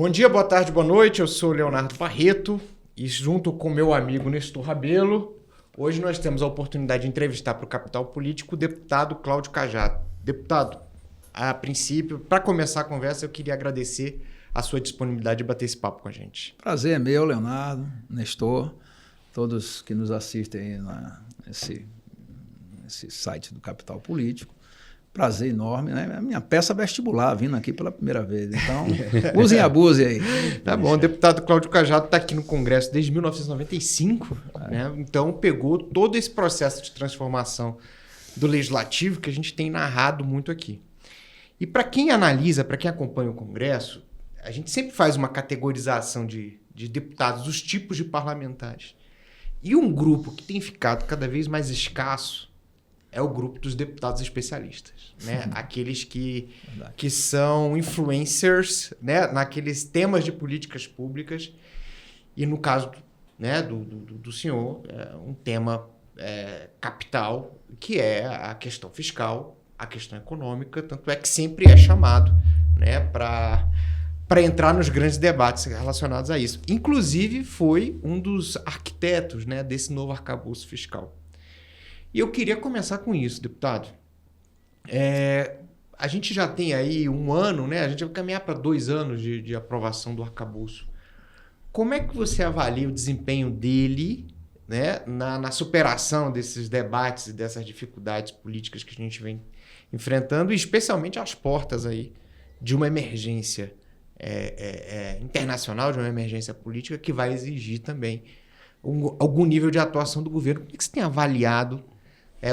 Bom dia, boa tarde, boa noite. Eu sou o Leonardo Barreto e junto com meu amigo Nestor Rabelo, hoje nós temos a oportunidade de entrevistar para o Capital Político o deputado Cláudio Cajado. Deputado, a princípio, para começar a conversa, eu queria agradecer a sua disponibilidade de bater esse papo com a gente. Prazer é meu, Leonardo, Nestor, todos que nos assistem aí nesse site do Capital Político. Prazer enorme, né? A minha peça vestibular, vindo aqui pela primeira vez. Então, usem e abusem aí. Tá bom, o deputado Cláudio Cajado está aqui no Congresso desde 1995, né? Então pegou todo esse processo de transformação do Legislativo que a gente tem narrado muito aqui. E para quem analisa, para quem acompanha o Congresso, a gente sempre faz uma categorização de deputados, dos tipos de parlamentares. E um grupo que tem ficado cada vez mais escasso é o grupo dos deputados especialistas, né? Aqueles que são influencers, né? Naqueles temas de políticas públicas. E no caso, né, do senhor, um tema capital, que é a questão fiscal, a questão econômica, tanto é que sempre é chamado, né, para entrar nos grandes debates relacionados a isso. Inclusive, foi um dos arquitetos, né, desse novo arcabouço fiscal. E eu queria começar com isso, deputado. A gente já tem aí um ano, né? A gente vai caminhar para 2 anos de aprovação do arcabouço. Como é que você avalia o desempenho dele, né, na superação desses debates e dessas dificuldades políticas que a gente vem enfrentando, e especialmente às portas aí de uma emergência internacional, de uma emergência política que vai exigir também algum nível de atuação do governo? Como é que você tem avaliado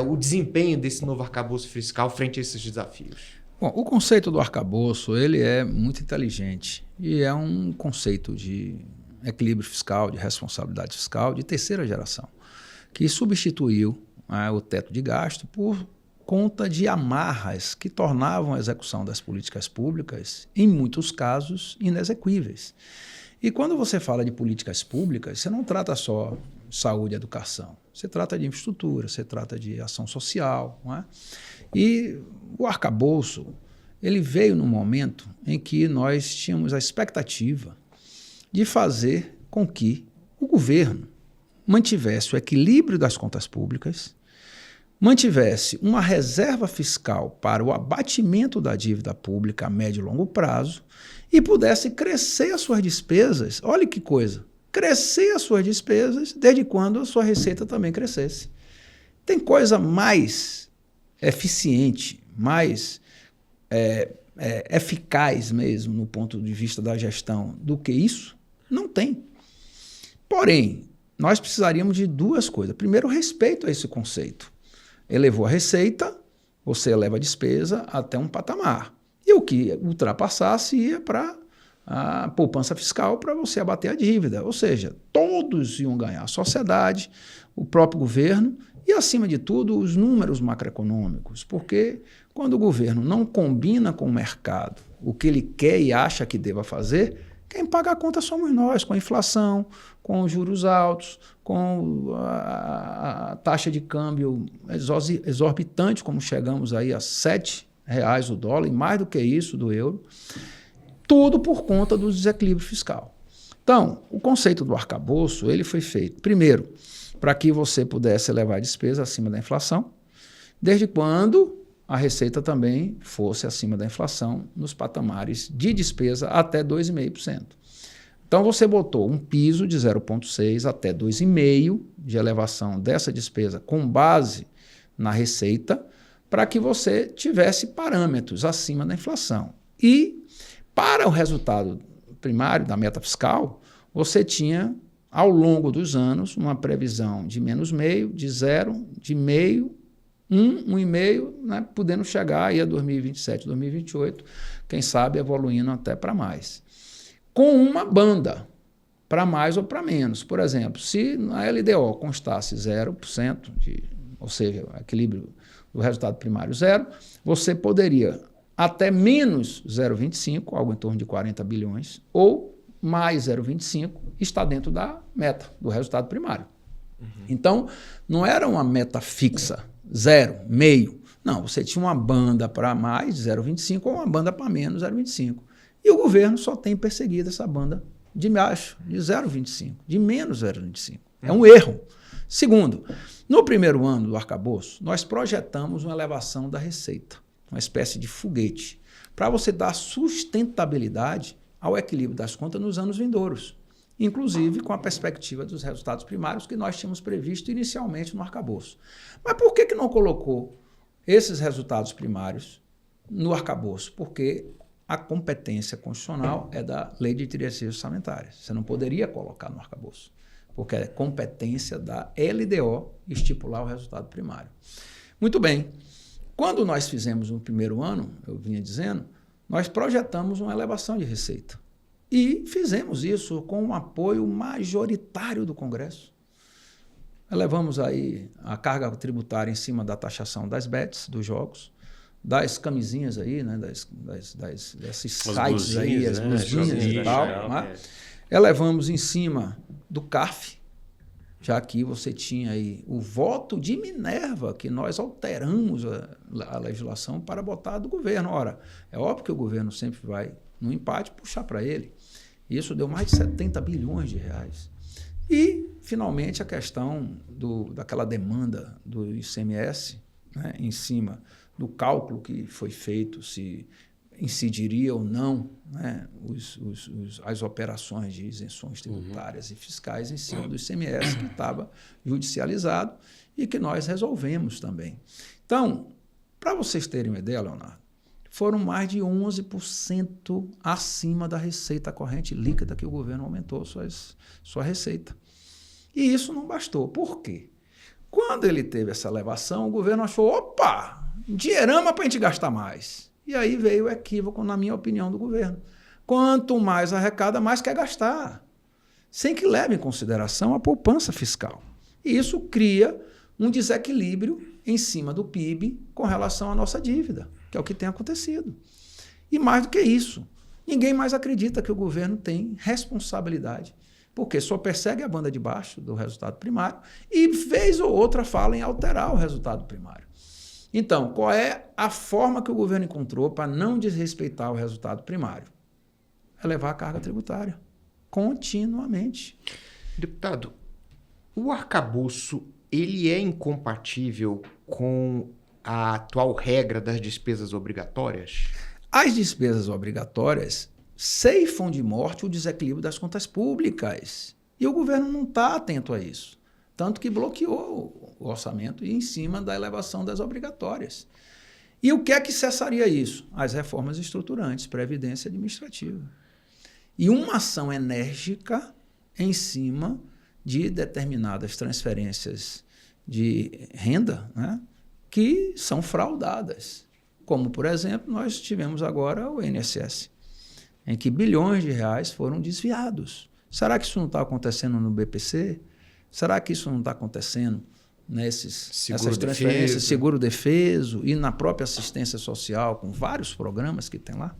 o desempenho desse novo arcabouço fiscal frente a esses desafios? Bom, o conceito do arcabouço ele é muito inteligente e é um conceito de equilíbrio fiscal, de responsabilidade fiscal de terceira geração, que substituiu o teto de gasto por conta de amarras que tornavam a execução das políticas públicas, em muitos casos, inexequíveis. E quando você fala de políticas públicas, você não trata só de saúde e educação. Você trata de infraestrutura, você trata de ação social. Não é? E o arcabouço ele veio num momento em que nós tínhamos a expectativa de fazer com que o governo mantivesse o equilíbrio das contas públicas, mantivesse uma reserva fiscal para o abatimento da dívida pública a médio e longo prazo e pudesse crescer as suas despesas. Olha que coisa! Crescer as suas despesas desde quando a sua receita também crescesse. Tem coisa mais eficiente, mais eficaz mesmo no ponto de vista da gestão do que isso? Não tem. Porém, nós precisaríamos de 2 coisas. Primeiro, respeito a esse conceito. Elevou a receita, você eleva a despesa até um patamar. E o que ultrapassasse ia para a poupança fiscal para você abater a dívida. Ou seja, todos iam ganhar, a sociedade, o próprio governo e, acima de tudo, os números macroeconômicos. Porque quando o governo não combina com o mercado o que ele quer e acha que deva fazer, quem paga a conta somos nós, com a inflação, com os juros altos, com a taxa de câmbio exorbitante, como chegamos aí a R$7 o dólar, e mais do que isso do euro. Tudo por conta do desequilíbrio fiscal. Então, o conceito do arcabouço ele foi feito, primeiro, para que você pudesse elevar a despesa acima da inflação, desde quando a receita também fosse acima da inflação nos patamares de despesa até 2,5%. Então, você botou um piso de 0,6% até 2,5% de elevação dessa despesa com base na receita, para que você tivesse parâmetros acima da inflação. E para o resultado primário da meta fiscal, você tinha, ao longo dos anos, uma previsão de -0,5%, de 0%, de 0,5%, 1%, 1,5%, né, podendo chegar aí a 2027, 2028, quem sabe evoluindo até para mais. Com uma banda, para mais ou para menos. Por exemplo, se na LDO constasse 0%, ou seja, equilíbrio do resultado primário 0%, você poderia até menos 0,25, algo em torno de 40 bilhões, ou mais 0,25, está dentro da meta, do resultado primário. Então, não era uma meta fixa, 0, meio. Não, você tinha uma banda para mais 0,25 ou uma banda para menos 0,25. E o governo só tem perseguido essa banda de baixo, de 0,25, de menos 0,25. É um erro. Segundo, no primeiro ano do arcabouço, nós projetamos uma elevação da receita, uma espécie de foguete, para você dar sustentabilidade ao equilíbrio das contas nos anos vindouros, inclusive com a perspectiva dos resultados primários que nós tínhamos previsto inicialmente no arcabouço. Mas por que não colocou esses resultados primários no arcabouço? Porque a competência constitucional é da Lei de Diretrizes Orçamentárias. Você não poderia colocar no arcabouço, porque é competência da LDO estipular o resultado primário. Muito bem. Quando nós fizemos no primeiro ano, eu vinha dizendo, nós projetamos uma elevação de receita. E fizemos isso com um apoio majoritário do Congresso. Elevamos aí a carga tributária em cima da taxação das bets, dos jogos, das camisinhas aí, né, desses sites aí, as blusinhas e tal. Né? Elevamos em cima do CARF, já que você tinha aí o voto de Minerva, que nós alteramos a legislação para botar do governo. Ora, é óbvio que o governo sempre vai, no empate, puxar para ele. Isso deu mais de 70 bilhões de reais. E, finalmente, a questão daquela demanda do ICMS, né, em cima do cálculo que foi feito, se incidiria ou não, né, as operações de isenções tributárias e fiscais em cima do ICMS, que estava judicializado e que nós resolvemos também. Então, para vocês terem uma ideia, Leonardo, foram mais de 11% acima da receita corrente líquida que o governo aumentou sua receita. E isso não bastou. Por quê? Quando ele teve essa elevação, o governo achou, opa, dinheirama para a gente gastar mais. E aí veio o equívoco, na minha opinião, do governo. Quanto mais arrecada, mais quer gastar, sem que leve em consideração a poupança fiscal. E isso cria um desequilíbrio em cima do PIB com relação à nossa dívida, que é o que tem acontecido. E mais do que isso, ninguém mais acredita que o governo tem responsabilidade, porque só persegue a banda de baixo do resultado primário e, vez ou outra, fala em alterar o resultado primário. Então, qual é a forma que o governo encontrou para não desrespeitar o resultado primário? Elevar a carga tributária, continuamente. Deputado, o arcabouço, ele é incompatível com a atual regra das despesas obrigatórias? As despesas obrigatórias ceifam de morte o desequilíbrio das contas públicas. E o governo não está atento a isso. Tanto que bloqueou o orçamento em cima da elevação das obrigatórias. E o que é que cessaria isso? As reformas estruturantes, previdência administrativa. E uma ação enérgica em cima de determinadas transferências de renda, né, que são fraudadas. Como, por exemplo, nós tivemos agora o INSS, em que bilhões de reais foram desviados. Será que isso não está acontecendo no BPC? Será que isso não está acontecendo nessas transferências, seguro-defeso e na própria assistência social, com vários programas que tem lá?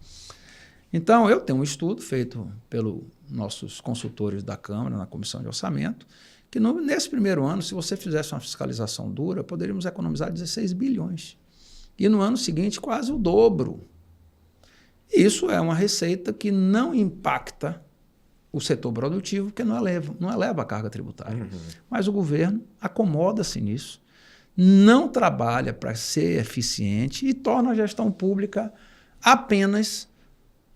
Então, eu tenho um estudo feito pelos nossos consultores da Câmara, na Comissão de Orçamento, que nesse primeiro ano, se você fizesse uma fiscalização dura, poderíamos economizar 16 bilhões. E no ano seguinte, quase o dobro. Isso é uma receita que não impacta o setor produtivo, porque não eleva a carga tributária. Uhum. Mas o governo acomoda-se nisso, não trabalha para ser eficiente e torna a gestão pública apenas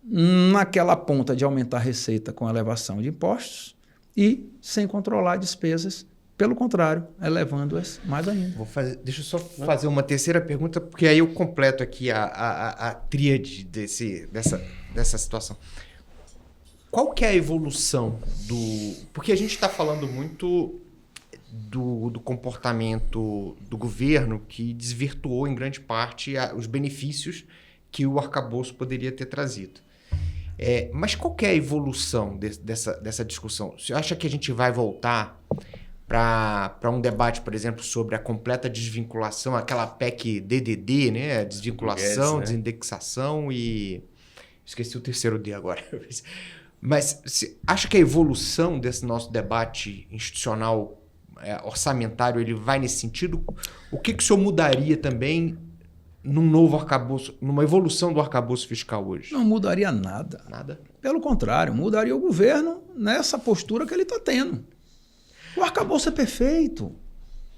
naquela ponta de aumentar a receita com elevação de impostos e sem controlar despesas, pelo contrário, elevando-as mais ainda. Deixa eu só fazer uma terceira pergunta, porque aí eu completo aqui a tríade dessa situação. Qual que é a evolução Porque a gente está falando muito do comportamento do governo que desvirtuou em grande parte os benefícios que o arcabouço poderia ter trazido. Mas qual que é a evolução dessa discussão? Você acha que a gente vai voltar para um debate, por exemplo, sobre a completa desvinculação, aquela PEC DDD, né? Desvinculação, desindexação e... Esqueci o terceiro D agora. Mas você acha que a evolução desse nosso debate institucional orçamentário ele vai nesse sentido? O que o senhor mudaria também num novo arcabouço, numa evolução do arcabouço fiscal hoje? Não mudaria nada. Nada? Pelo contrário, mudaria o governo nessa postura que ele está tendo. O arcabouço é perfeito.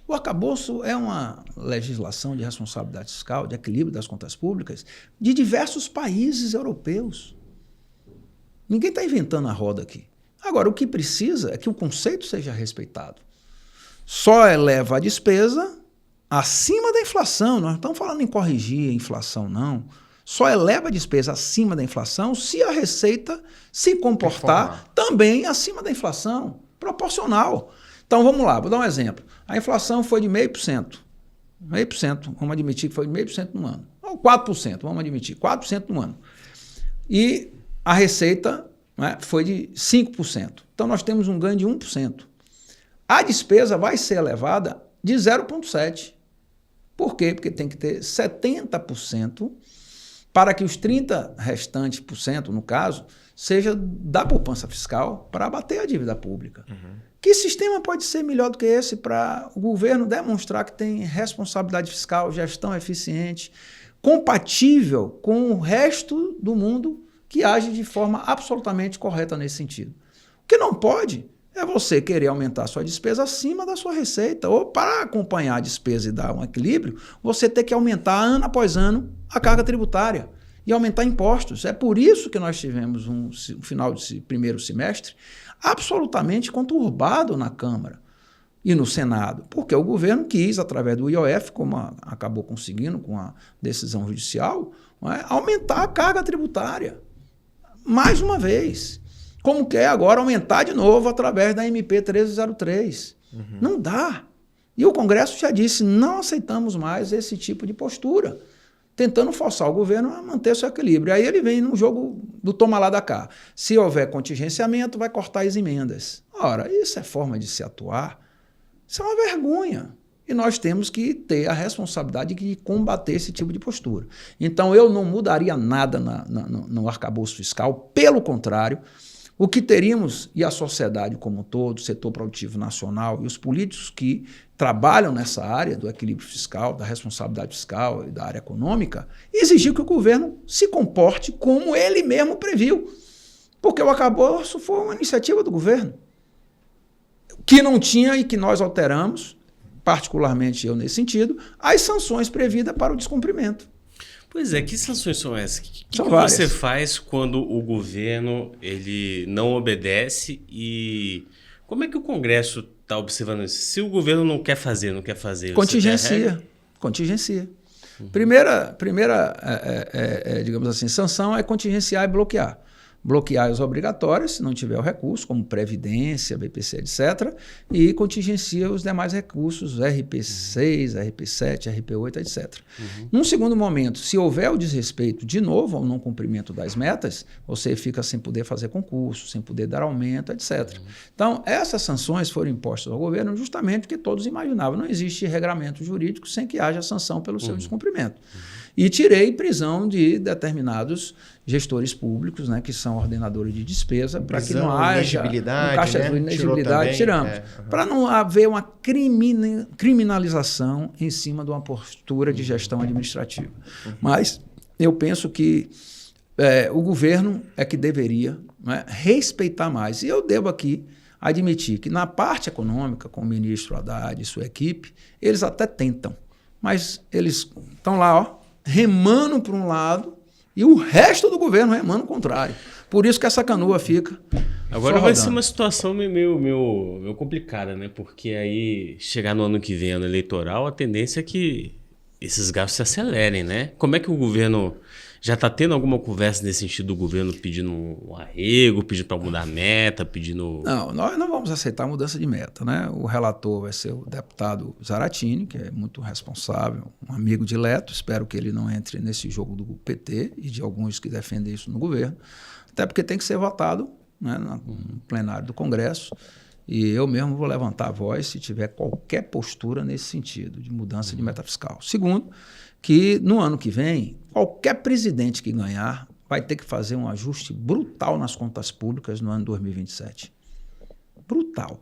O arcabouço é uma legislação de responsabilidade fiscal, de equilíbrio das contas públicas, de diversos países europeus. Ninguém está inventando a roda aqui. Agora, o que precisa é que o conceito seja respeitado. Só eleva a despesa acima da inflação. Nós não estamos falando em corrigir a inflação, não. Só eleva a despesa acima da inflação se a receita se comportar também acima da inflação, proporcional. Então, vamos lá, vou dar um exemplo. A inflação foi de 0,5%. 0,5%, vamos admitir que foi de 0,5% no ano. Ou 4%, vamos admitir, 4% no ano. E a receita, né, foi de 5%. Então, nós temos um ganho de 1%. A despesa vai ser elevada de 0,7%. Por quê? Porque tem que ter 70% para que os 30% restantes, no caso, seja da poupança fiscal para abater a dívida pública. Que sistema pode ser melhor do que esse para o governo demonstrar que tem responsabilidade fiscal, gestão eficiente, compatível com o resto do mundo que age de forma absolutamente correta nesse sentido? O que não pode é você querer aumentar a sua despesa acima da sua receita. Ou para acompanhar a despesa e dar um equilíbrio, você ter que aumentar ano após ano a carga tributária e aumentar impostos. É por isso que nós tivemos um final de primeiro semestre absolutamente conturbado na Câmara e no Senado, porque o governo quis, através do IOF, como acabou conseguindo com a decisão judicial, aumentar a carga tributária. Mais uma vez. Como quer agora aumentar de novo através da MP 1303. Não dá. E o Congresso já disse, não aceitamos mais esse tipo de postura, tentando forçar o governo a manter seu equilíbrio. Aí ele vem no jogo do toma lá da cá. Se houver contingenciamento, vai cortar as emendas. Ora, isso é forma de se atuar? Isso é uma vergonha. E nós temos que ter a responsabilidade de combater esse tipo de postura. Então, eu não mudaria nada no arcabouço fiscal, pelo contrário. O que teríamos, e a sociedade como um todo, o setor produtivo nacional e os políticos que trabalham nessa área do equilíbrio fiscal, da responsabilidade fiscal e da área econômica, exigir que o governo se comporte como ele mesmo previu. Porque o arcabouço foi uma iniciativa do governo, que não tinha e que nós alteramos, particularmente eu nesse sentido, as sanções previstas para o descumprimento. Pois é, que sanções são essas? O que várias. Você faz quando o governo ele não obedece e como é que o Congresso está observando isso? Se o governo não quer fazer, Contingencia. Contingencia. Primeira digamos assim, sanção é contingenciar e bloquear. Bloquear as obrigatórias, se não tiver o recurso, como Previdência, BPC, etc., e contingencia os demais recursos, RP6, RP7, RP8, etc. Num segundo momento, se houver o desrespeito de novo ao não cumprimento das metas, você fica sem poder fazer concurso, sem poder dar aumento, etc. Então, essas sanções foram impostas ao governo justamente porque todos imaginavam, não existe regramento jurídico sem que haja sanção pelo seu descumprimento. E tirei prisão de determinados gestores públicos, né, que são ordenadores de despesa, para que não haja caixa de inexigibilidade, tiramos. Para não haver uma criminalização em cima de uma postura de gestão administrativa. Mas eu penso que o governo é que deveria, né, respeitar mais. E eu devo aqui admitir que na parte econômica, com o ministro Haddad e sua equipe, eles até tentam, mas eles estão lá, remando para um lado e o resto do governo remando o contrário. Por isso que essa canoa fica agora vai ser uma situação meio complicada, né? Porque aí, chegar no ano que vem, ano eleitoral, a tendência é que esses gastos se acelerem, né? Como é que o governo já está tendo alguma conversa nesse sentido do governo pedindo um arrego, pedindo para mudar a meta, pedindo... Não, nós não vamos aceitar a mudança de meta, né? O relator vai ser o deputado Zaratini, que é muito responsável, um amigo dileto, espero que ele não entre nesse jogo do PT e de alguns que defendem isso no governo, até porque tem que ser votado, né, no plenário do Congresso, e eu mesmo vou levantar a voz se tiver qualquer postura nesse sentido, de mudança de meta fiscal. Segundo, que no ano que vem, qualquer presidente que ganhar vai ter que fazer um ajuste brutal nas contas públicas no ano 2027. Brutal.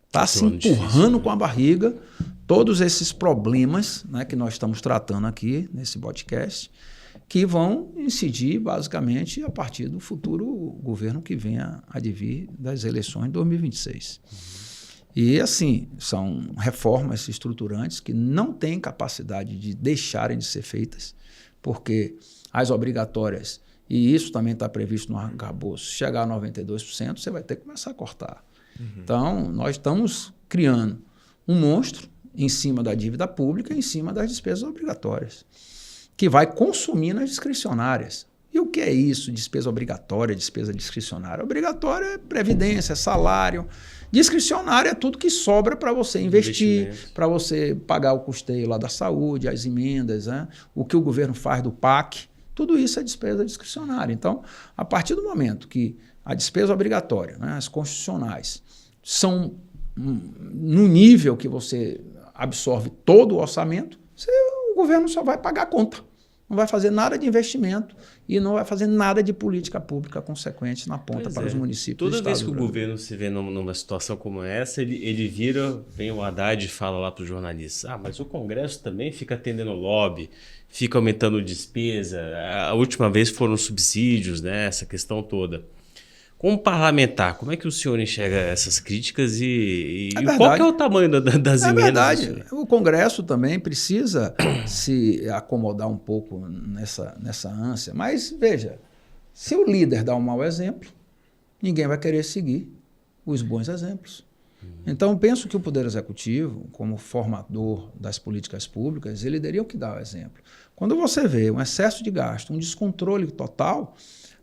está se empurrando com a barriga todos esses problemas, né, que nós estamos tratando aqui nesse podcast, que vão incidir basicamente a partir do futuro governo que venha a advir das eleições de 2026. E, assim, são reformas estruturantes que não têm capacidade de deixarem de ser feitas, porque as obrigatórias, e isso também está previsto no arcabouço, se chegar a 92%, você vai ter que começar a cortar. Então, nós estamos criando um monstro em cima da dívida pública e em cima das despesas obrigatórias, que vai consumir nas discricionárias. E o que é isso, despesa obrigatória, despesa discricionária? Obrigatória é previdência, é salário. Discricionária é tudo que sobra para você investir, para você pagar o custeio lá da saúde, as emendas, né? O que o governo faz do PAC, tudo isso é despesa discricionária. Então, a partir do momento que a despesa obrigatória, né, as constitucionais, são no nível que você absorve todo o orçamento, o governo só vai pagar a conta. Não vai fazer nada de investimento e não vai fazer nada de política pública consequente na ponta para os municípios. Toda vez que o governo se vê numa situação como essa, ele vira, vem o Haddad e fala lá para os jornalistas, mas o Congresso também fica atendendo lobby, fica aumentando despesa, a última vez foram subsídios, né, essa questão toda. Como parlamentar, como é que o senhor enxerga essas críticas e qual que é o tamanho das emendas? É verdade. O Congresso também precisa se acomodar um pouco nessa ânsia. Mas, veja, se o líder dá um mau exemplo, ninguém vai querer seguir os bons exemplos. Então, penso que o Poder Executivo, como formador das políticas públicas, ele teria que dar o exemplo. Quando você vê um excesso de gasto, um descontrole total,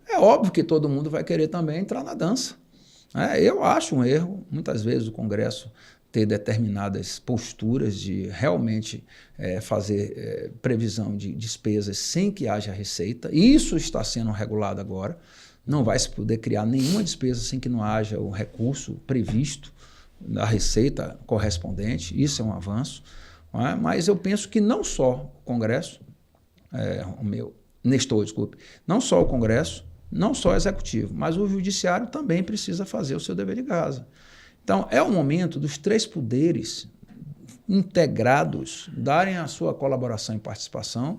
é óbvio que todo mundo vai querer também entrar na dança. Eu acho um erro, muitas vezes, o Congresso ter determinadas posturas de realmente fazer previsão de despesas sem que haja receita. Isso está sendo regulado agora. Não vai se poder criar nenhuma despesa sem que não haja o recurso previsto da receita correspondente. Isso é um avanço. Mas eu penso que não só o Congresso, não só o Congresso, não só o Executivo, mas o Judiciário também precisa fazer o seu dever de casa. Então, é o momento dos três poderes integrados darem a sua colaboração e participação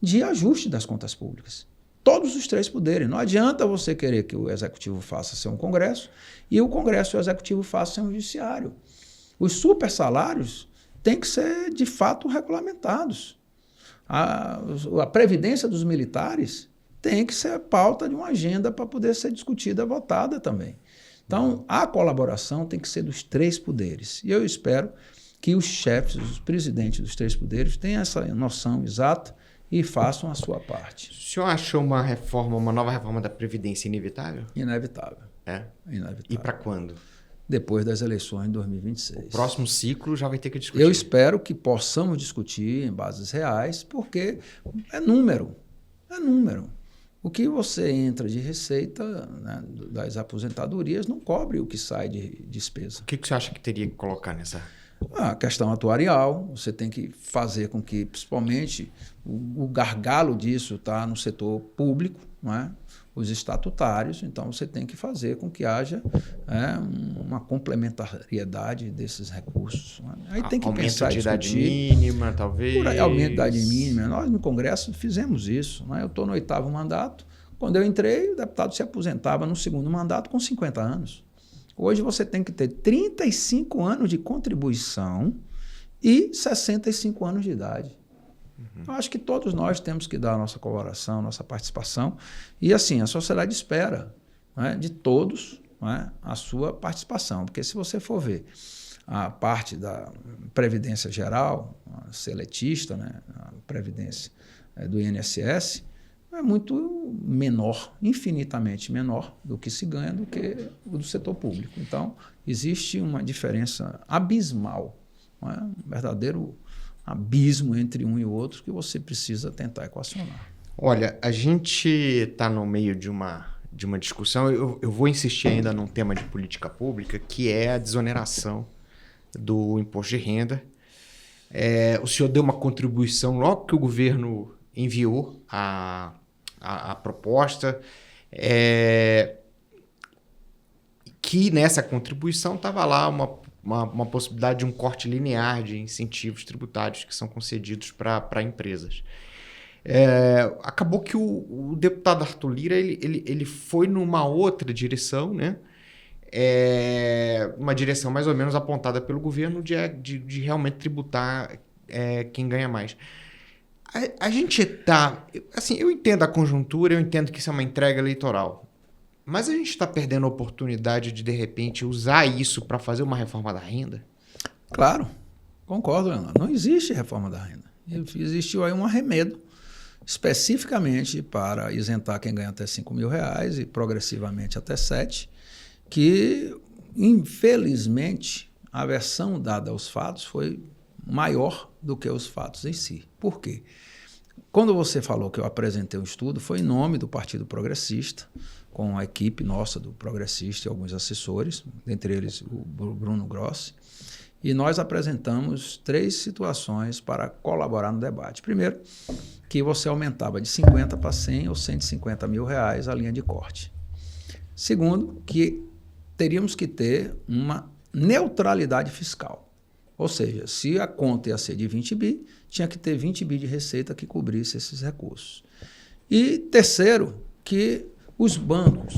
de ajuste das contas públicas. Todos os três poderes. Não adianta você querer que o Executivo faça sem um Congresso e o Congresso e o Executivo façam sem um Judiciário. Os super salários têm que ser, de fato, regulamentados. A previdência dos militares tem que ser pauta de uma agenda para poder ser discutida, votada também. Então, a colaboração tem que ser dos três poderes. E eu espero que os chefes, os presidentes dos três poderes tenham essa noção exata e façam a sua parte. O senhor achou uma nova reforma da Previdência inevitável? Inevitável. Inevitável. E para quando? Depois das eleições de 2026. O próximo ciclo já vai ter que discutir. Eu espero que possamos discutir em bases reais, porque é número. É número. O que você entra de receita, né, das aposentadorias não cobre o que sai de despesa. O que você acha que teria que colocar nessa? A questão atuarial, você tem que fazer com que, principalmente, o gargalo disso está no setor público, não é? Os estatutários, então você tem que fazer com que haja uma complementariedade desses recursos. Aí tem que pensar e discutir. Aumento de idade mínima, talvez. Por aí, aumento de idade mínima. Nós, no Congresso, fizemos isso. Né? Eu estou no 8º mandato. Quando eu entrei, o deputado se aposentava no 2º mandato com 50 anos. Hoje você tem que ter 35 anos de contribuição e 65 anos de idade. Eu acho que todos nós temos que dar a nossa colaboração, a nossa participação. E assim, a sociedade espera, né, de todos, né, a sua participação. Porque se você for ver a parte da Previdência Geral, a seletista, né, a Previdência do INSS, é muito menor, infinitamente menor do que se ganha do que o do setor público. Então, existe uma diferença abismal, não é? Um verdadeiro abismo entre um e o outro que você precisa tentar equacionar. Olha, a gente está no meio de uma discussão, eu vou insistir ainda num tema de política pública, que é a desoneração do imposto de renda. O senhor deu uma contribuição logo que o governo enviou a proposta, que nessa contribuição estava lá uma possibilidade de um corte linear de incentivos tributários que são concedidos para empresas. Acabou que o deputado Arthur Lira ele foi numa outra direção, né? Uma direção mais ou menos apontada pelo governo de realmente tributar quem ganha mais. A gente está... Assim, eu entendo a conjuntura, eu entendo que isso é uma entrega eleitoral. Mas a gente está perdendo a oportunidade de repente, usar isso para fazer uma reforma da renda? Claro, concordo, Leonardo. Não existe reforma da renda. Existiu aí um arremedo especificamente para isentar quem ganha até R$5.000 e progressivamente até 7, que, infelizmente, a versão dada aos fatos foi maior do que os fatos em si. Por quê? Quando você falou que eu apresentei um estudo, foi em nome do Partido Progressista, com a equipe nossa do Progressista e alguns assessores, dentre eles o Bruno Grossi, e nós apresentamos 3 situações para colaborar no debate. Primeiro, que você aumentava de 50 para 100 ou 150 mil reais a linha de corte. Segundo, que teríamos que ter uma neutralidade fiscal. Ou seja, se a conta ia ser de 20 bi, tinha que ter 20 bi de receita que cobrisse esses recursos. E terceiro, que os bancos,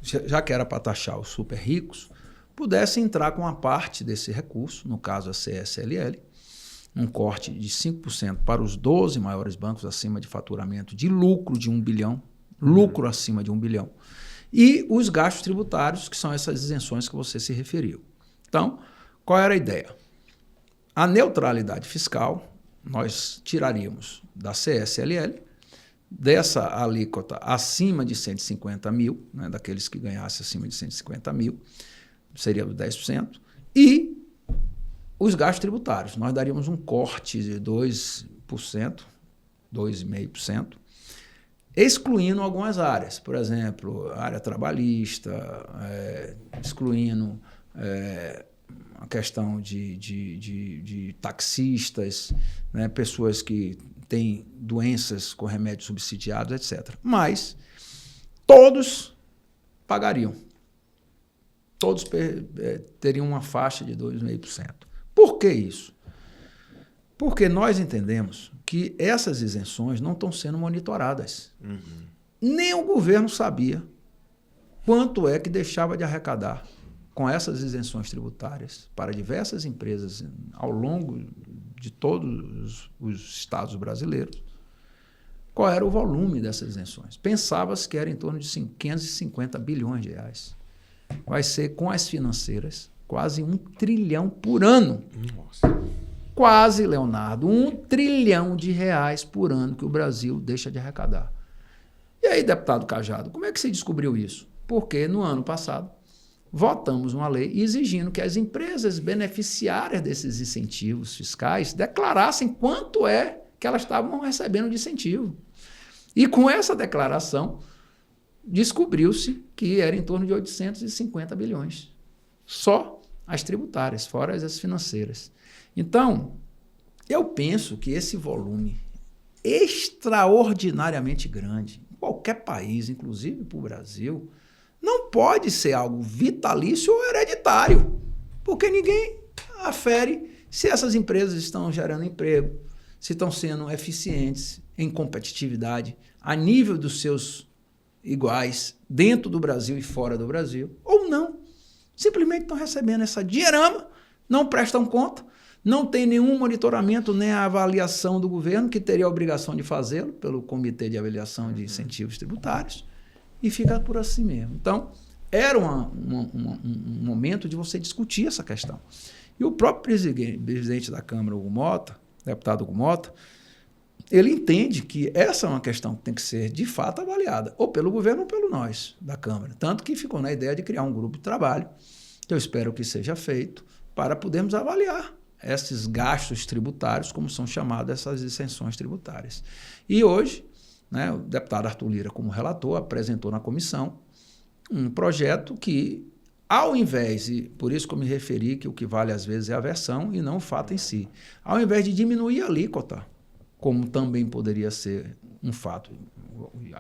já que era para taxar os super ricos, pudessem entrar com uma parte desse recurso, no caso a CSLL, um corte de 5% para os 12 maiores bancos acima de faturamento de lucro de 1 bilhão, lucro acima de 1 bilhão, e os gastos tributários, que são essas isenções que você se referiu. Então, qual era a ideia? A neutralidade fiscal, nós tiraríamos da CSLL, dessa alíquota acima de 150 mil, né, daqueles que ganhassem acima de 150 mil, seria 10%, e os gastos tributários. Nós daríamos um corte de 2%, 2,5%, excluindo algumas áreas, por exemplo, área trabalhista, excluindo a questão de taxistas, né, pessoas que têm doenças com remédios subsidiados, etc. Mas todos pagariam. Todos teriam uma faixa de 2,5%. Por que isso? Porque nós entendemos que essas isenções não estão sendo monitoradas. Nem o governo sabia quanto é que deixava de arrecadar com essas isenções tributárias para diversas empresas ao longo de todos os estados brasileiros. Qual era o volume dessas isenções? Pensava-se que era em torno de 550 bilhões de reais. Vai ser, com as financeiras, quase 1 trilhão por ano. Nossa. Quase, Leonardo, 1 trilhão de reais por ano que o Brasil deixa de arrecadar. E aí, deputado Cajado, como é que você descobriu isso? Porque no ano passado votamos uma lei exigindo que as empresas beneficiárias desses incentivos fiscais declarassem quanto é que elas estavam recebendo de incentivo. E com essa declaração, descobriu-se que era em torno de 850 bilhões. Só as tributárias, fora as financeiras. Então, eu penso que esse volume extraordinariamente grande, em qualquer país, inclusive para o Brasil, não pode ser algo vitalício ou hereditário, porque ninguém afere se essas empresas estão gerando emprego, se estão sendo eficientes em competitividade a nível dos seus iguais dentro do Brasil e fora do Brasil, ou não. Simplesmente estão recebendo essa dinheirama, não prestam conta, não tem nenhum monitoramento nem a avaliação do governo, que teria a obrigação de fazê-lo pelo Comitê de Avaliação de Incentivos Tributários, e fica por assim mesmo. Então, era um momento de você discutir essa questão. E o próprio presidente da Câmara, Hugo Mota, deputado Hugo Mota, ele entende que essa é uma questão que tem que ser, de fato, avaliada, ou pelo governo ou pelo nós, da Câmara. Tanto que ficou na ideia de criar um grupo de trabalho, que eu espero que seja feito, para podermos avaliar esses gastos tributários, como são chamadas essas isenções tributárias. E hoje, né, o deputado Arthur Lira, como relator, apresentou na comissão um projeto que, ao invés, e por isso que eu me referi que o que vale às vezes é a versão e não o fato em si, ao invés de diminuir a alíquota, como também poderia ser um fato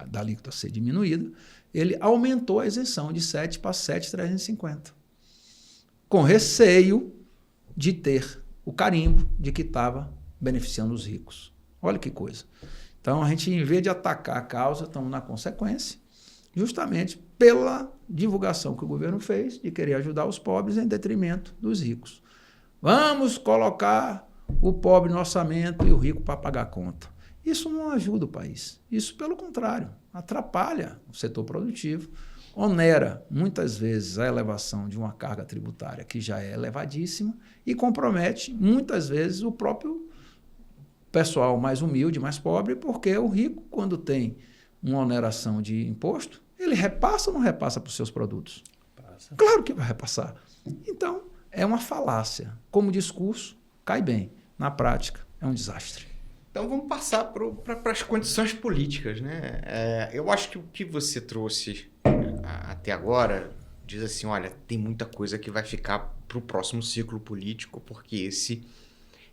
da alíquota ser diminuída, ele aumentou a isenção de 7 para 7,350. com receio de ter o carimbo de que estava beneficiando os ricos. Olha que coisa. Então, a gente, em vez de atacar a causa, estamos na consequência, justamente pela divulgação que o governo fez de querer ajudar os pobres em detrimento dos ricos. Vamos colocar o pobre no orçamento e o rico para pagar a conta. Isso não ajuda o país. Isso, pelo contrário, atrapalha o setor produtivo, onera muitas vezes a elevação de uma carga tributária que já é elevadíssima e compromete muitas vezes o próprio pessoal mais humilde, mais pobre, porque o rico, quando tem uma oneração de imposto, ele repassa ou não repassa para os seus produtos? Passa. Claro que vai repassar. Então, é uma falácia. Como discurso, cai bem. Na prática, é um desastre. Então, vamos passar para as condições políticas, né? Eu acho que o que você trouxe até agora diz assim, olha, tem muita coisa que vai ficar para o próximo ciclo político, porque esse,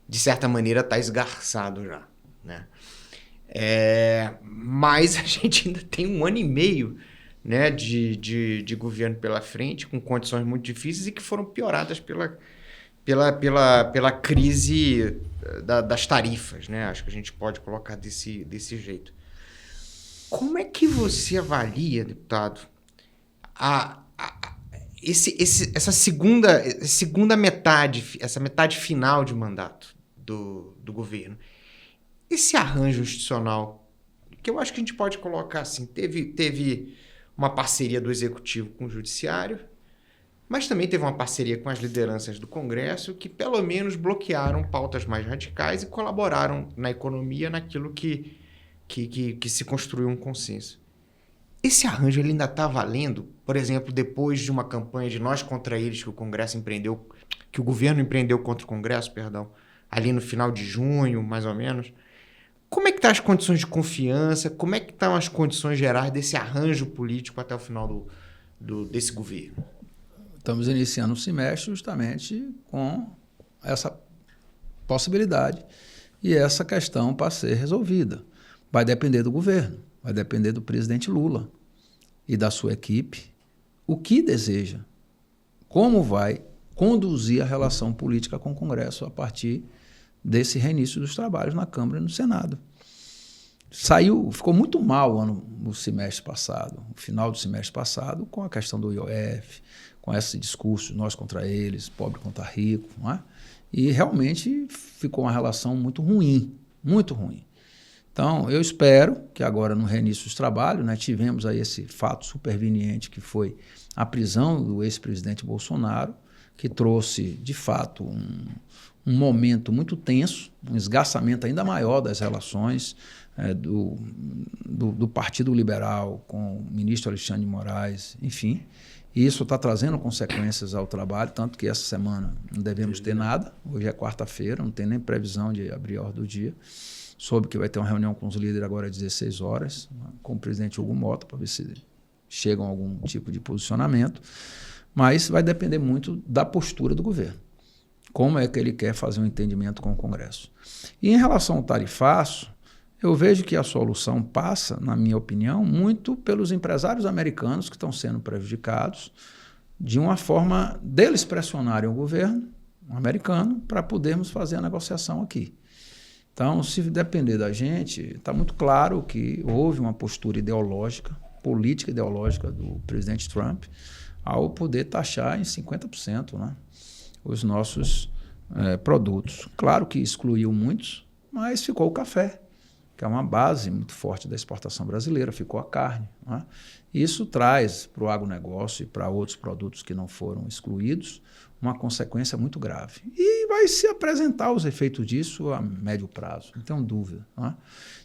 de certa maneira, está esgarçado já, né? Mas a gente ainda tem 1 ano e meio, né, de governo pela frente, com condições muito difíceis e que foram pioradas pela crise das tarifas, né? Acho que a gente pode colocar desse jeito. Como é que você avalia, deputado, essa segunda metade, essa metade final de mandato do governo? Esse arranjo institucional, que eu acho que a gente pode colocar assim, teve uma parceria do Executivo com o Judiciário, mas também teve uma parceria com as lideranças do Congresso que, pelo menos, bloquearam pautas mais radicais e colaboraram na economia, naquilo que se construiu um consenso. Esse arranjo ele ainda está valendo? Por exemplo, depois de uma campanha de nós contra eles que o governo empreendeu contra o Congresso, ali no final de junho, mais ou menos. Como é que estão as condições de confiança? Como é que estão as condições gerais desse arranjo político até o final desse governo? Estamos iniciando o semestre justamente com essa possibilidade e essa questão para ser resolvida. Vai depender do governo, vai depender do presidente Lula e da sua equipe, o que deseja, como vai conduzir a relação política com o Congresso a partir desse reinício dos trabalhos na Câmara e no Senado. Ficou muito mal no semestre passado, no final do semestre passado, com a questão do IOF, com esse discurso, nós contra eles, pobre contra rico, não é? E realmente ficou uma relação muito ruim, muito ruim. Então, eu espero que agora no reinício dos trabalhos, né, tivemos aí esse fato superveniente que foi a prisão do ex-presidente Bolsonaro, que trouxe, de fato, um momento muito tenso, um esgarçamento ainda maior das relações do Partido Liberal com o ministro Alexandre de Moraes, enfim. E isso está trazendo consequências ao trabalho, tanto que essa semana não devemos ter nada. Hoje é quarta-feira, não tem nem previsão de abrir a ordem do dia. Soube que vai ter uma reunião com os líderes agora às 16 horas, com o presidente Hugo Mota, para ver se chegam a algum tipo de posicionamento. Mas vai depender muito da postura do governo. Como é que ele quer fazer um entendimento com o Congresso. E em relação ao tarifaço, eu vejo que a solução passa, na minha opinião, muito pelos empresários americanos que estão sendo prejudicados, de uma forma deles pressionarem o governo americano para podermos fazer a negociação aqui. Então, se depender da gente, está muito claro que houve uma postura ideológica, política ideológica do presidente Trump, ao poder taxar em 50%, né, os nossos produtos. Claro que excluiu muitos, mas ficou o café, que é uma base muito forte da exportação brasileira, ficou a carne, né? Isso traz para o agronegócio e para outros produtos que não foram excluídos uma consequência muito grave. E vai se apresentar os efeitos disso a médio prazo, não tenho dúvida, né?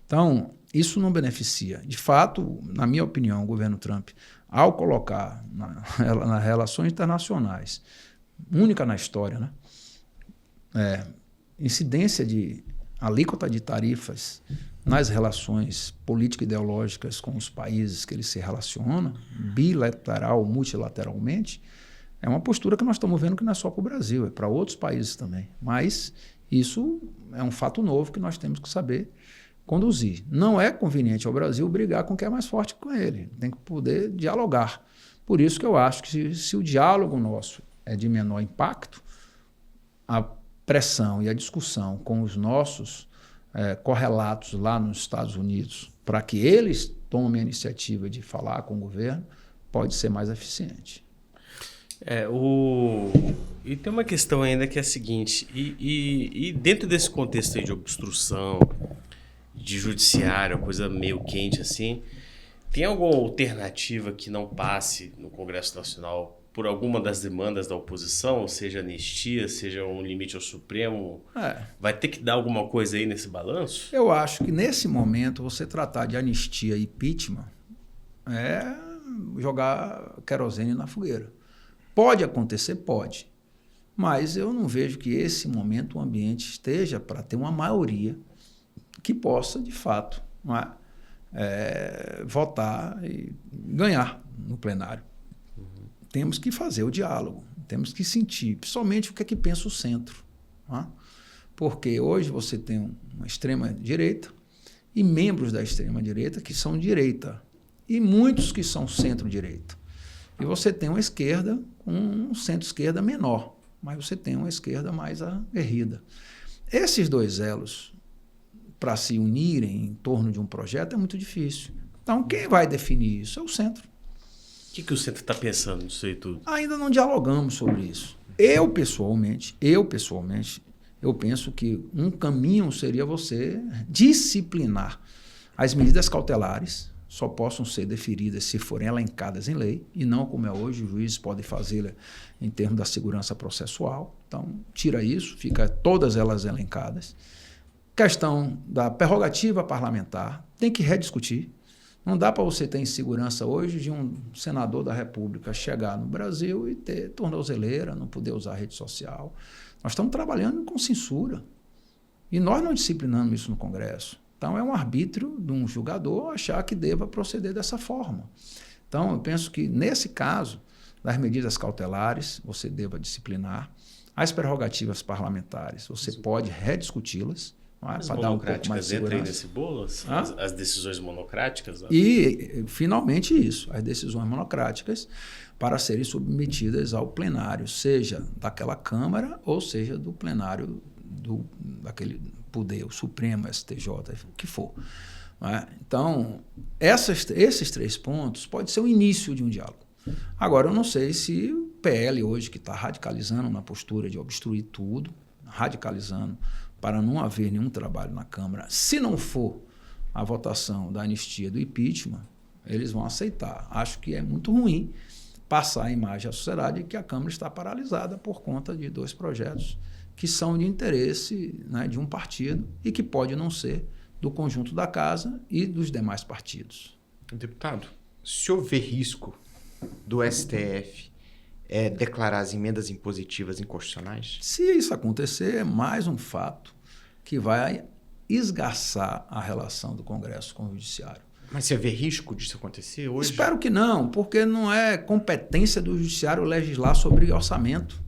Então, isso não beneficia. De fato, na minha opinião, o governo Trump, ao colocar nas relações internacionais, única na história, né, incidência de alíquota de tarifas nas relações político-ideológicas com os países que ele se relaciona, bilateral, multilateralmente, é uma postura que nós estamos vendo que não é só para o Brasil, é para outros países também. Mas isso é um fato novo que nós temos que saber conduzir. Não é conveniente ao Brasil brigar com quem é mais forte com ele. Tem que poder dialogar. Por isso que eu acho que se o diálogo nosso é de menor impacto, a pressão e a discussão com os nossos correlatos lá nos Estados Unidos, para que eles tomem a iniciativa de falar com o governo, pode ser mais eficiente. E tem uma questão ainda que é a seguinte, e dentro desse contexto aí de obstrução, de judiciário, coisa meio quente assim, tem alguma alternativa que não passe no Congresso Nacional por alguma das demandas da oposição, seja anistia, seja um limite ao Supremo? Vai ter que dar alguma coisa aí nesse balanço? Eu acho que nesse momento você tratar de anistia e impeachment é jogar querosene na fogueira. Pode acontecer? Pode. Mas eu não vejo que esse momento o ambiente esteja para ter uma maioria que possa, de fato, votar e ganhar no plenário. Temos que fazer o diálogo, temos que sentir, principalmente o que é que pensa o centro. Porque hoje você tem uma extrema-direita e membros da extrema-direita que são direita, e muitos que são centro-direita. E você tem uma esquerda com um centro-esquerda menor, mas você tem uma esquerda mais aguerrida. Esses dois elos, para se unirem em torno de um projeto, é muito difícil. Então, quem vai definir isso é o centro. O que o centro está pensando nisso aí tudo? Ainda não dialogamos sobre isso. Eu pessoalmente, eu penso que um caminho seria você disciplinar. As medidas cautelares só possam ser deferidas se forem elencadas em lei, e não como é hoje, os juízes podem fazê-la em termos da segurança processual. Então, tira isso, fica todas elas elencadas. Questão da prerrogativa parlamentar, tem que rediscutir. Não dá para você ter insegurança hoje de um senador da República chegar no Brasil e ter tornozeleira, não poder usar rede social. Nós estamos trabalhando com censura. E nós não disciplinamos isso no Congresso. Então, é um arbítrio de um julgador achar que deva proceder dessa forma. Então, eu penso que, nesse caso, das medidas cautelares, você deva disciplinar. As prerrogativas parlamentares, você pode rediscuti-las. As monocráticas entram aí nesse bolo? As decisões monocráticas? E, finalmente, isso. As decisões monocráticas para serem submetidas ao plenário, seja daquela Câmara ou seja do plenário daquele poder, o Supremo, STJ, o que for. Então, esses 3 pontos pode ser o início de um diálogo. Agora, eu não sei se o PL hoje, que está radicalizando na postura de obstruir tudo, radicalizando para não haver nenhum trabalho na Câmara, se não for a votação da anistia do impeachment, eles vão aceitar. Acho que é muito ruim passar a imagem à sociedade de que a Câmara está paralisada por conta de 2 projetos que são de interesse, né, de um partido e que pode não ser do conjunto da Casa e dos demais partidos. Deputado, se houver risco do STF declarar as emendas impositivas inconstitucionais? Se isso acontecer, é mais um fato que vai esgarçar a relação do Congresso com o Judiciário. Mas se haver risco disso acontecer hoje? Espero que não, porque não é competência do Judiciário legislar sobre orçamento.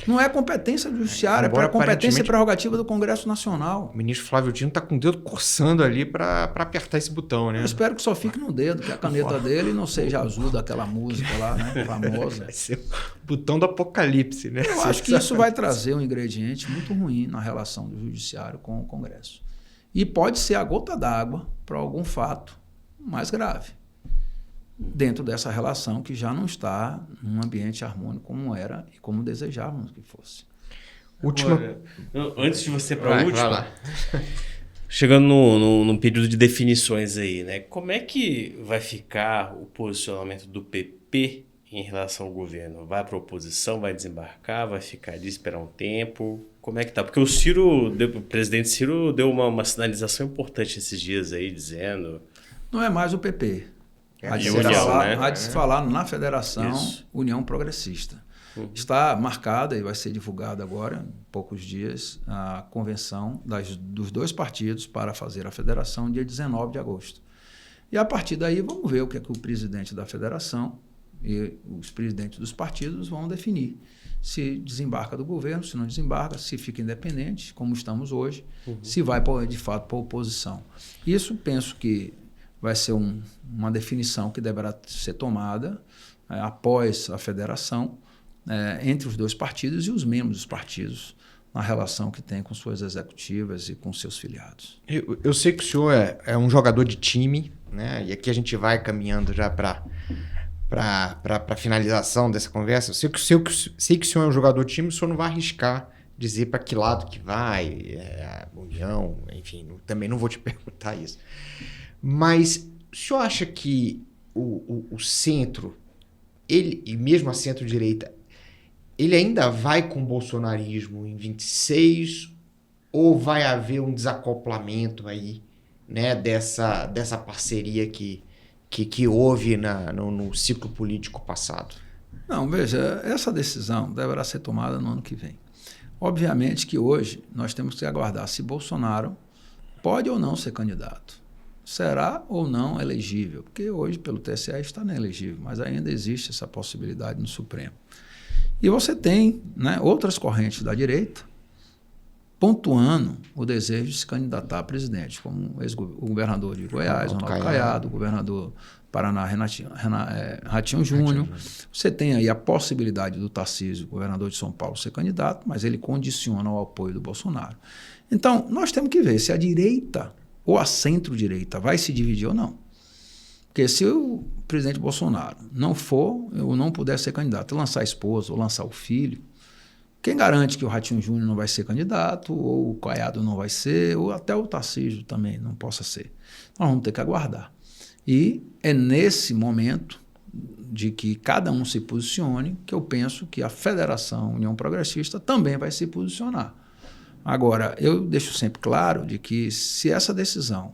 Não é competência do Judiciário, é competência e prerrogativa do Congresso Nacional. O ministro Flávio Dino está com o dedo coçando ali para apertar esse botão, né? Eu espero que só fique no dedo, que a caneta dele não seja azul daquela música lá, né, famosa. Vai ser o botão do apocalipse, né? Eu acho que isso vai trazer um ingrediente muito ruim na relação do Judiciário com o Congresso. E pode ser a gota d'água para algum fato mais grave, dentro dessa relação que já não está num ambiente harmônico como era e como desejávamos que fosse. Agora, antes de você para a última, chegando num período de definições aí, né? Como é que vai ficar o posicionamento do PP em relação ao governo? Vai para a oposição, vai desembarcar, vai ficar ali, esperar um tempo? Como é que tá? Porque o presidente Ciro deu uma sinalização importante esses dias aí, dizendo... Não é mais o PP. Há de se falar na Federação União Progressista. Está marcada e vai ser divulgada agora, em poucos dias, a convenção dos 2 partidos para fazer a federação dia 19 de agosto. E a partir daí vamos ver o que é que o presidente da federação e os presidentes dos partidos vão definir. Se desembarca do governo, se não desembarca, se fica independente, como estamos hoje, se vai de fato para a oposição. Isso penso que vai ser uma definição que deverá ser tomada após a federação, entre os dois partidos e os membros dos partidos na relação que tem com suas executivas e com seus filiados. Eu sei que o senhor é um jogador de time, né? E aqui a gente vai caminhando já para a finalização dessa conversa. Eu sei que o senhor é um jogador de time, o senhor não vai arriscar dizer para que lado que vai, a União, enfim, também não vou te perguntar isso. Mas o senhor acha que o centro, ele, e mesmo a centro-direita, ele ainda vai com o bolsonarismo em 26 ou vai haver um desacoplamento aí, né, dessa parceria que houve no ciclo político passado? Não, veja, essa decisão deverá ser tomada no ano que vem. Obviamente que hoje nós temos que aguardar se Bolsonaro pode ou não ser candidato. Será ou não elegível? Porque hoje, pelo TSE, está inelegível, mas ainda existe essa possibilidade no Supremo. E você tem, né, outras correntes da direita pontuando o desejo de se candidatar a presidente, como o governador de Goiás, Ronaldo Caiado, o governador do Paraná, Ratinho Júnior. Você tem aí a possibilidade do Tarcísio, governador de São Paulo, ser candidato, mas ele condiciona o apoio do Bolsonaro. Então, nós temos que ver se a direita ou a centro-direita vai se dividir ou não. Porque se o presidente Bolsonaro não for, ou não puder ser candidato, lançar a esposa ou lançar o filho, quem garante que o Ratinho Júnior não vai ser candidato, ou o Caiado não vai ser, ou até o Tarcísio também não possa ser? Nós vamos ter que aguardar. E é nesse momento de que cada um se posicione que eu penso que a Federação União Progressista também vai se posicionar. Agora, eu deixo sempre claro de que se essa decisão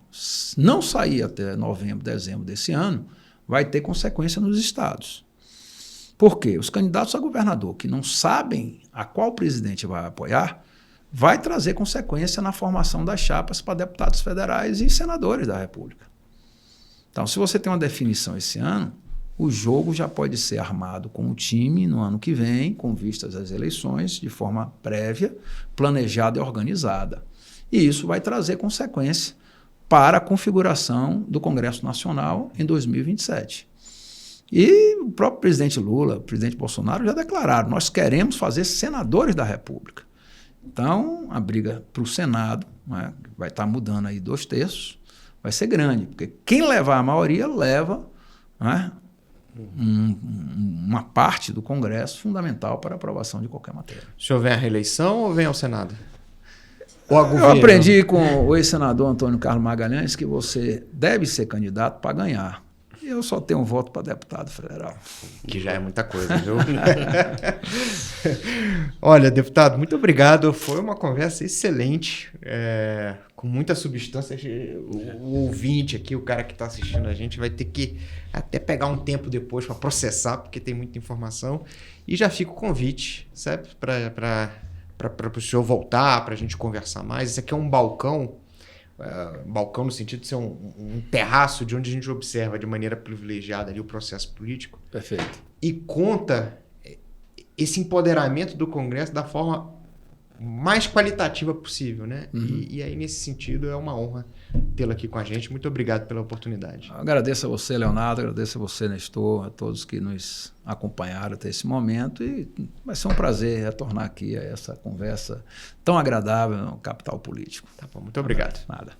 não sair até novembro, dezembro desse ano, vai ter consequência nos estados. Por quê? Os candidatos a governador que não sabem a qual presidente vai apoiar, vai trazer consequência na formação das chapas para deputados federais e senadores da República. Então, se você tem uma definição esse ano, o jogo já pode ser armado com o time no ano que vem, com vistas às eleições, de forma prévia, planejada e organizada. E isso vai trazer consequência para a configuração do Congresso Nacional em 2027. E o próprio presidente Lula, o presidente Bolsonaro já declararam, nós queremos fazer senadores da República. Então, a briga para o Senado, né, vai estar mudando aí 2/3, vai ser grande, porque quem levar a maioria leva, né, uma parte do Congresso fundamental para a aprovação de qualquer matéria. O senhor vem à reeleição ou vem ao Senado? Ou a governo? Eu aprendi com o ex-senador Antônio Carlos Magalhães que você deve ser candidato para ganhar. E eu só tenho um voto para deputado federal. Que já é muita coisa, viu? Olha, deputado, muito obrigado. Foi uma conversa excelente, com muita substância. O ouvinte aqui, o cara que está assistindo a gente, vai ter que até pegar um tempo depois para processar, porque tem muita informação. E já fica o convite, sabe? Para o senhor voltar, para a gente conversar mais. Esse aqui é um balcão. Balcão no sentido de ser um terraço de onde a gente observa de maneira privilegiada ali o processo político. Perfeito. E conta esse empoderamento do Congresso da forma mais qualitativa possível, né? Uhum. E aí, nesse sentido, é uma honra tê-lo aqui com a gente. Muito obrigado pela oportunidade. Agradeço a você, Leonardo, agradeço a você, Nestor, a todos que nos acompanharam até esse momento, e vai ser um prazer retornar aqui a essa conversa tão agradável no Capital Político. Tá bom, muito obrigado. Nada.